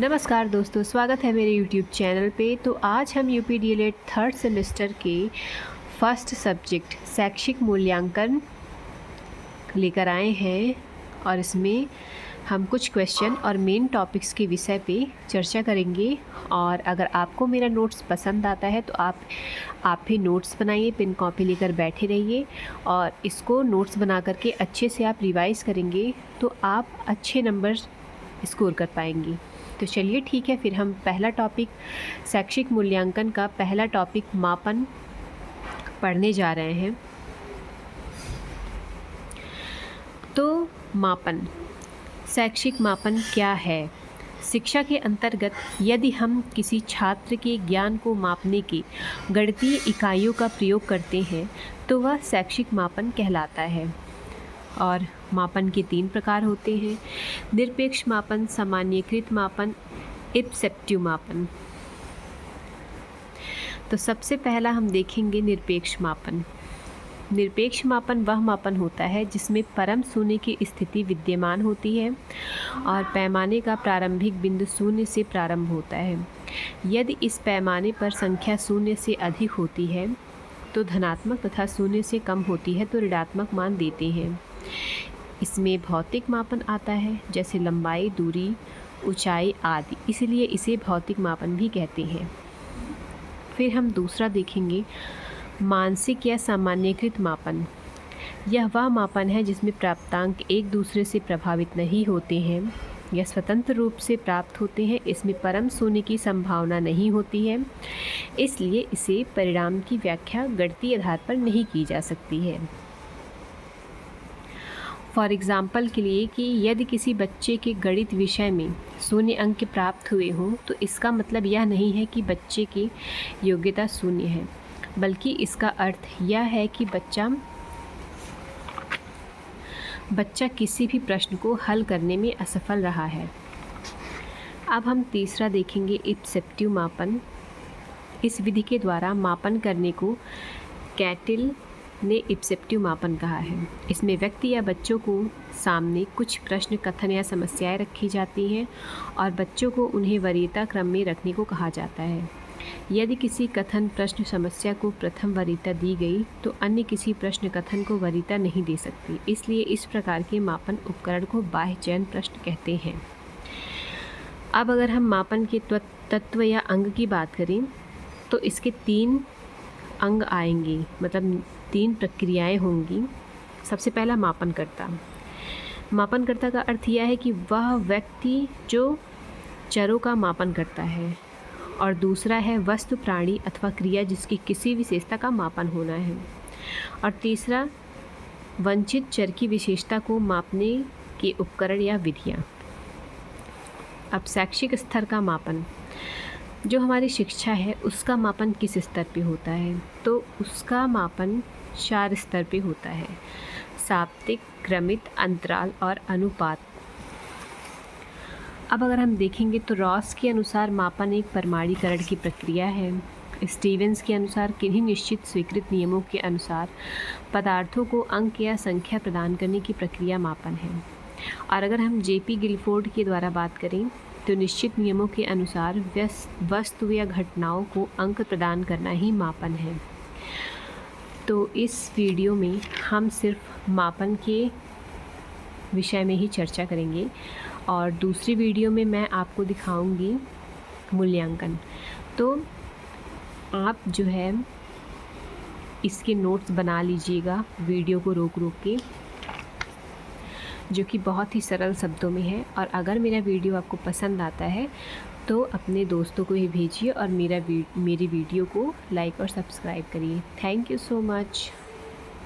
नमस्कार दोस्तों, स्वागत है मेरे YouTube चैनल पे। तो आज हम यूपी डीएलएड थर्ड सेमेस्टर के फर्स्ट सब्जेक्ट शैक्षिक मूल्यांकन लेकर आए हैं और इसमें हम कुछ क्वेश्चन और मेन टॉपिक्स के विषय पे चर्चा करेंगे। और अगर आपको मेरा नोट्स पसंद आता है तो आप भी नोट्स बनाइए, पेन कॉपी लेकर बैठे रहिए और इसको नोट्स बना करके अच्छे से आप रिवाइज़ करेंगे तो आप अच्छे नंबर स्कोर कर पाएंगी। तो चलिए ठीक है, फिर हम पहला टॉपिक शैक्षिक मूल्यांकन का पहला टॉपिक मापन पढ़ने जा रहे हैं। तो मापन, शैक्षिक मापन क्या है? शिक्षा के अंतर्गत यदि हम किसी छात्र के ज्ञान को मापने की गणितीय इकाइयों का प्रयोग करते हैं तो वह शैक्षिक मापन कहलाता है। और मापन के 3 प्रकार होते हैं: निरपेक्ष मापन, सामान्यीकृत मापन, इब्सेप्टिव मापन। तो सबसे पहला हम देखेंगे निरपेक्ष मापन। निरपेक्ष मापन वह मापन होता है जिसमें परम शून्य की स्थिति विद्यमान होती है और पैमाने का प्रारंभिक बिंदु शून्य से प्रारंभ होता है। यदि इस पैमाने पर संख्या शून्य से अधिक होती है तो धनात्मक तथा शून्य से कम होती है तो ऋणात्मक मान देते हैं। इसमें भौतिक मापन आता है, जैसे लंबाई, दूरी, ऊंचाई आदि, इसलिए इसे भौतिक मापन भी कहते हैं। फिर हम दूसरा देखेंगे मानसिक या सामान्यीकृत मापन। यह वह मापन है जिसमें प्राप्तांक एक दूसरे से प्रभावित नहीं होते हैं या स्वतंत्र रूप से प्राप्त होते हैं। इसमें परम शून्य की संभावना नहीं होती है, इसलिए इसे परिणाम की व्याख्या गणितीय आधार पर नहीं की जा सकती है। फॉर एग्ज़ाम्पल के लिए कि यदि किसी बच्चे के गणित विषय में 0 अंक प्राप्त हुए हों तो इसका मतलब यह नहीं है कि बच्चे की योग्यता 0 है, बल्कि इसका अर्थ यह है कि बच्चा किसी भी प्रश्न को हल करने में असफल रहा है। अब हम तीसरा देखेंगे इब्सेप्टिव मापन। इस विधि के द्वारा मापन करने को कैटिल ने इब्सेप्टिव मापन कहा है। इसमें व्यक्ति या बच्चों को सामने कुछ प्रश्न, कथन या समस्याएं रखी जाती हैं और बच्चों को उन्हें वरीयता क्रम में रखने को कहा जाता है। यदि किसी कथन, प्रश्न, समस्या को प्रथम वरीयता दी गई तो अन्य किसी प्रश्न, कथन को वरीयता नहीं दे सकती। इसलिए इस प्रकार के मापन उपकरण को बाह्य चयन प्रश्न कहते हैं। अब अगर हम मापन के तत्व या अंग की बात करें तो इसके 3 अंग आएंगे, मतलब 3 प्रक्रियाएं होंगी। सबसे पहला मापनकर्ता। मापनकर्ता का अर्थ यह है कि वह व्यक्ति जो चरों का मापन करता है, और दूसरा है वस्तु, प्राणी अथवा क्रिया जिसकी किसी विशेषता का मापन होना है, और तीसरा वंचित चर की विशेषता को मापने के उपकरण या विधियाँ। अब शैक्षिक स्तर का मापन, जो हमारी शिक्षा है उसका मापन किस स्तर पे होता है, तो उसका मापन 4 स्तर पे होता है: शाब्दिक, क्रमित, अंतराल और अनुपात। अब अगर हम देखेंगे तो रॉस के अनुसार मापन एक प्रमाणीकरण की प्रक्रिया है। स्टीवेंस के अनुसार किन्हीं निश्चित स्वीकृत नियमों के अनुसार पदार्थों को अंक या संख्या प्रदान करने की प्रक्रिया मापन है। और अगर हम जेपी गिलफोर्ड के द्वारा बात करें तो निश्चित नियमों के अनुसार वस्तु या घटनाओं को अंक प्रदान करना ही मापन है। तो इस वीडियो में हम सिर्फ मापन के विषय में ही चर्चा करेंगे और दूसरी वीडियो में मैं आपको दिखाऊंगी मूल्यांकन। तो आप जो है इसके नोट्स बना लीजिएगा वीडियो को रोक रोक के, जो कि बहुत ही सरल शब्दों में है। और अगर मेरा वीडियो आपको पसंद आता है तो अपने दोस्तों को ही भेजिए और मेरी वीडियो को लाइक और सब्सक्राइब करिए। Thank you so much.